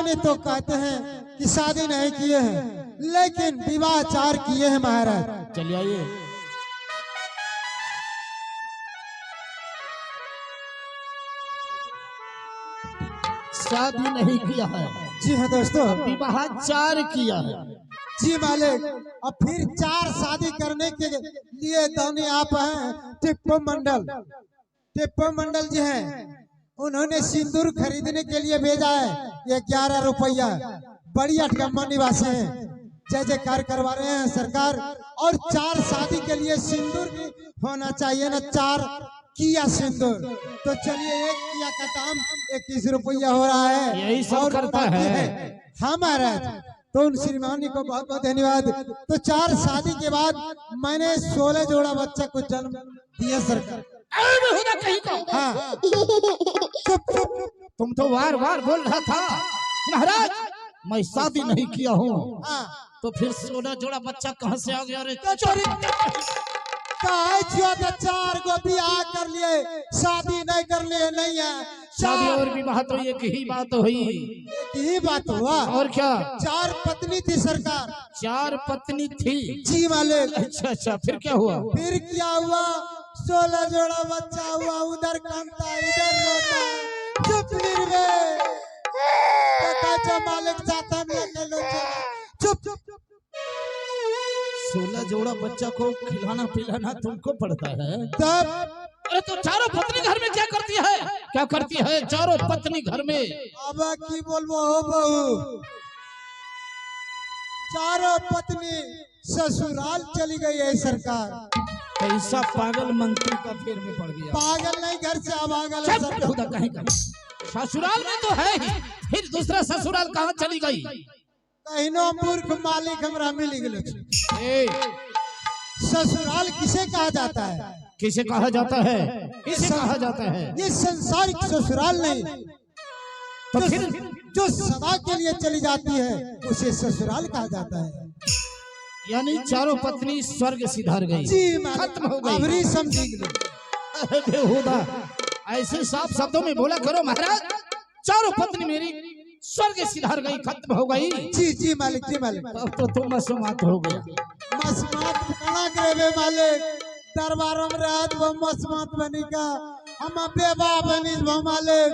अपने तो कहते हैं कि शादी नहीं किए हैं, लेकिन विवाह 4 किए हैं महाराज। चलिए आइए। शादी नहीं किया है। जी हाँ दोस्तों, विवाह 4 किया है। जी मालिक, और फिर 4 शादी करने के लिए दोनों आप हैं टिप्पो मंडल। टिप्पो मंडल जी हैं, उन्होंने सिंदूर खरीदने के लिए भेजा है 11 रुपया। बड़ी अठगम्मा निवासी हैं, जय जयकार करवा रहे हैं सरकार। और 4 शादी के लिए सिंदूर भी होना चाहिए ना, 4 किया सिंदूर। तो चलिए, 1 किया का दाम 21 रुपया हो रहा है। यही सब करता है। हाँ महाराज, तो उन श्रीमानी को बहुत बहुत धन्यवाद। तो 4 शादी के बाद मैंने 16 जोड़ा बच्चा को जन्म दिया सरकार। कहीं का। हाँ, तुम तो वार वार बोल रहा था महाराज मैं शादी नहीं किया हूँ, हाँ। तो फिर 16 जोड़ा बच्चा कहाँ से आ गया रे? चोरी कहे तो 4 गो बियाह कर लिए, शादी नहीं कर लिए, नहीं है। शादी और विवाह तो एक ही बात हुई। यही बात हुआ। और क्या? 4 पत्नी थी सरकार। 4 पत्नी थी। जी मालिक। अच्छा, फिर क्या हुआ? फिर क्या हुआ? 16 जोड़ा बच्चा हुआ, उधर कांता इधर रोता। चुप निर्वे मालिक चाहता चुप। 16 जोड़ा बच्चा को खिलाना पिलाना तुमको पड़ता है तब? अरे तो 4 पत्नी घर में क्या करती है? क्या करती है 4 पत्नी घर में? अब की बोलबो हो बहू, 4 पत्नी ससुराल चली गई है सरकार। कैसा पागल मंत्री का फेर में पड़ गया। पागल नहीं, घर से अभागल है सरकार। कहीं का ससुराल में तो है ही, फिर दूसरा ससुराल कहाँ चली गई? कहीं मूर्ख मालिक हमरा मिल गए। ससुराल किसे कहा जाता है? किसे कहा जाता है? किसे कहा जाता है? ये संसारिक ससुराल नहीं, तो फिर जो सदा के लिए चली जाती है उसे ससुराल कहा जाता है। यानी 4 पत्नी स्वर्ग सिधार गई, जी खत्म हो गई। अबरी समझी बेहुदा ऐसे साफ शब्दों में बोला करो महाराज। 4 पत्नी मेरी स्वर्ग सिधार गई, खत्म हो गई। जी मालिक, जी मालिक। अब तो तुम मसमात हो गया। मसमात कना करे मालिक, दरबार में रात वो मसमात बनी का, हम बेबा बनी मालिक।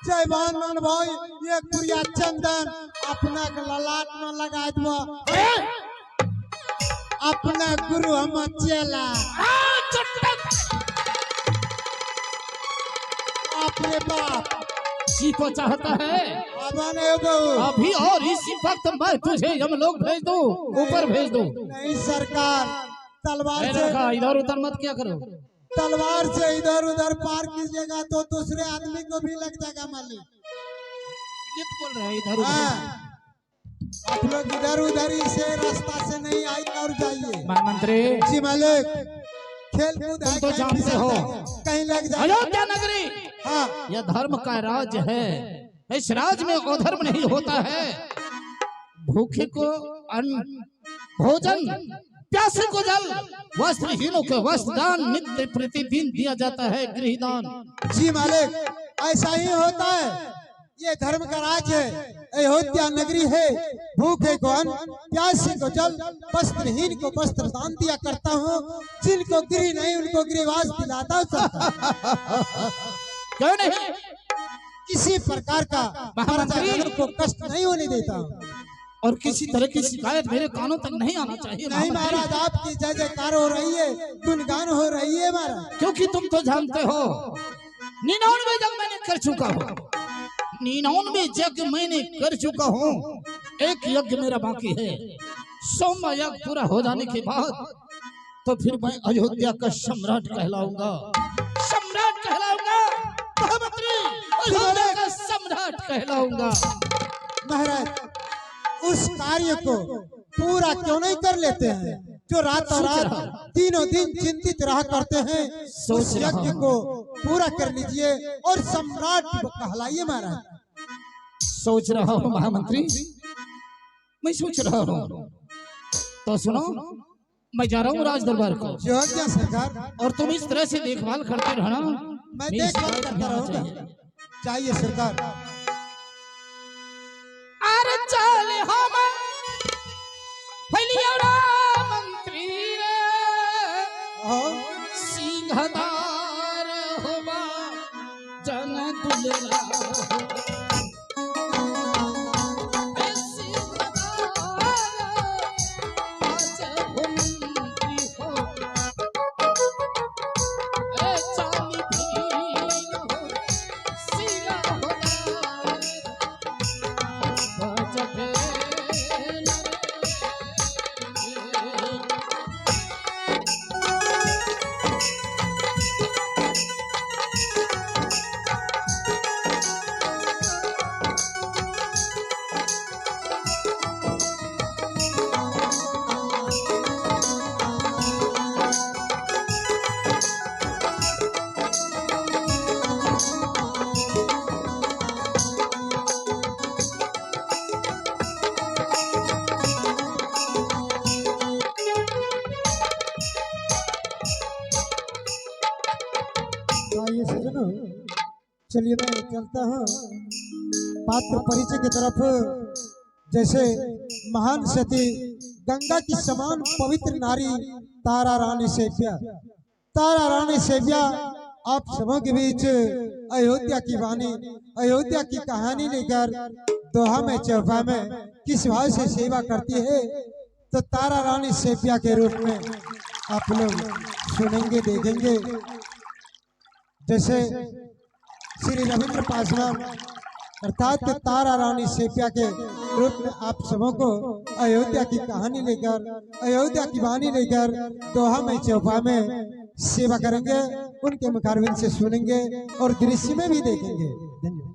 जय भान भाई, एक पुरिया चंदन अपना ललाट में लगा दो, अपना गुरु हम चेला। अपने बाप जी को चाहता है अभी, और इसी वक्त मैं तुझे यमलोक भेज दूं, ऊपर भेज दूं। नहीं सरकार, तलवार से इधर उधर मत क्या करो। तलवार से इधर उधर पार कीजिएगा तो दूसरे आदमी को भी लग जाएगा मालिक। ये तो बोल रहे हैं इधर उधर। आप लोग इधर उधर से रास्ता से नहीं आई और जाइए। मंत्री जी मालिक, खेल कूद तुम तो जानते हो कहीं लग जाए। अयोध्या नगरी, हाँ, यह धर्म का राज है। इस राज में अधर्म नहीं होता है। भूखे को अन्न भोजन, प्यासे को जल, वस्त्रहीनों को वस्त्रदान नित्य प्रतिदिन दिया जाता है, गृहदान। जी मालिक, ऐसा ही होता है। ये धर्म का राज है, अयोध्या नगरी है। भूखे को अन्न, प्यासे को जल, वस्त्रहीन को वस्त्र दान दिया करता हूँ। जिनको गृह नहीं उनको गृहवास दिलाता हूँ। क्यों नहीं? किसी प्रकार का महामंत्री को कष्ट नहीं होने देता, और किसी तरह की शिकायत मेरे कानों तक नहीं आना चाहिए। नहीं महाराज, आपकी जय जयकार हो रही है, गुणगान हो रही है महाराज। क्योंकि तुम तो जानते हो 99 जग मैंने कर चुका हूँ, 99 यज्ञ मैंने कर चुका हूँ। एक यज्ञ मेरा बाकी है। 100वां यज्ञ पूरा हो जाने के बाद तो फिर मैं अयोध्या का सम्राट कहलाऊंगा। सम्राट कहलाऊंगा महामंत्री, अयोध्या का सम्राट कहलाऊंगा। महाराज, उस कार्य को पूरा क्यों नहीं कर लेते हैं जो रात और रात तीनों दिन चिंतित रहा करते हैं? उस यज्ञ को पूरा कर लीजिए और सम्राट कहलाइए महाराज। सोच रहा हूँ महामंत्री, मैं सोच रहा हूँ। तो सुनो, मैं जा रहा हूँ राज दरबार को। क्या सरकार? और तुम इस तरह से देखभाल करते रहना। मैं देखभाल करता रहूंगा। चाहिए सरकार। रखियो मंत्री रे हाँ, सिंहदार होबा जन दुलरा आइए सजनों, चलिए मैं चलता हूँ पात्र परिचय की तरफ। जैसे महान सती गंगा की समान पवित्र नारी तारा रानी सेव्या, तारा रानी सेव्या आप सबों के बीच अयोध्या की वाणी, अयोध्या की कहानी लेकर दोहा में चौपा में किस भाव से सेवा करती है, तो तारा रानी सेव्या के रूप में आप लोग सुनेंगे, देखेंगे। जैसे श्री रविंद्र पासवान अर्थात तारा रानी सेव्या के रूप में आप सबों को अयोध्या की कहानी लेकर, अयोध्या की वाणी लेकर दोहा में चौपा में सेवा करेंगे, उनके मुखारबिंद से सुनेंगे और दृश्य में भी देखेंगे। धन्यवाद।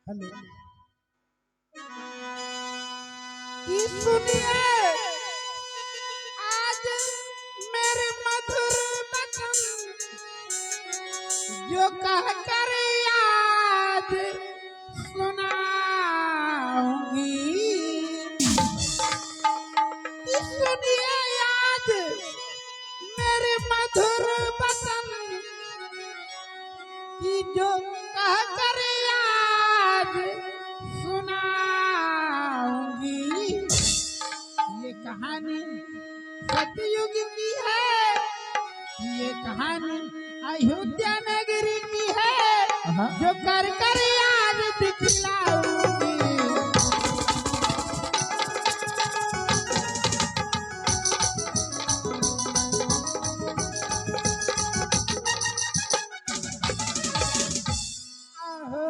हेलो, कि सुनिए आज मेरे मधुर वचन जो कह कर याद सुनाऊंगी। कि सुनिए आज मेरे मधुर वचन कि जो कह कर याद सुनाऊंगी। ये कहानी सतयुग की है, ये कहानी अयोध्या नगरी की है, जो कर कर याद दिखलाऊंगी।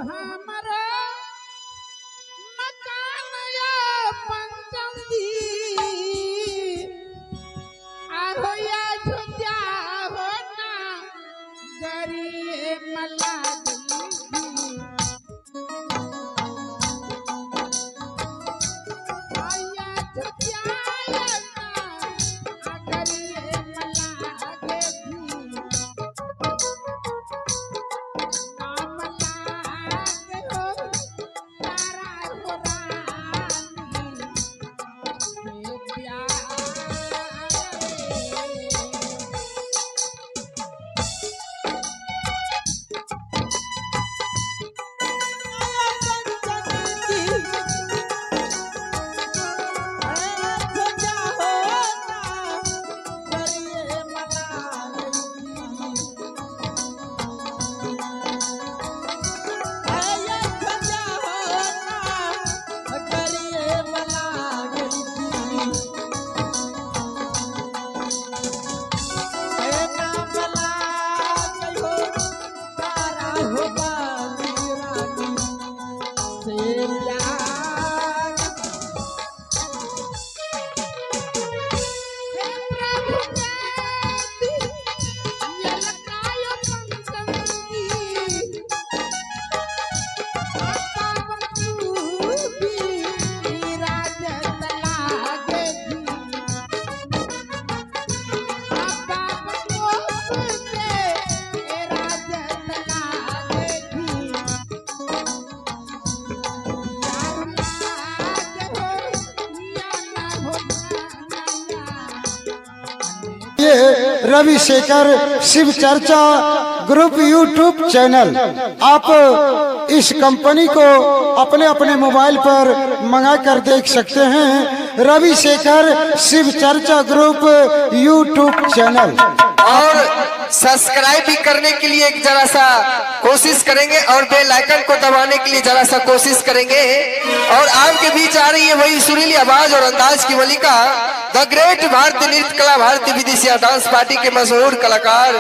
हमारा मकान या पंचमी आहो या झुंझा हो ना गरी मला गली रविशेखर शिव चर्चा ग्रुप यूट्यूब चैनल। आप इस कंपनी को अपने अपने मोबाइल पर मंगा कर देख सकते हैं। रविशेखर शिव चर्चा ग्रुप यूट्यूब चैनल। और सब्सक्राइब भी करने के लिए एक जरा सा कोशिश करेंगे और बेल आइकन को दबाने के लिए जरा सा कोशिश करेंगे। और आपके बीच आ रही है वही सुरीली आवाज और अंदाज की मलिका, द ग्रेट भारतीय नृत्य कला भारतीय विदेशिया डांस पार्टी के मशहूर कलाकार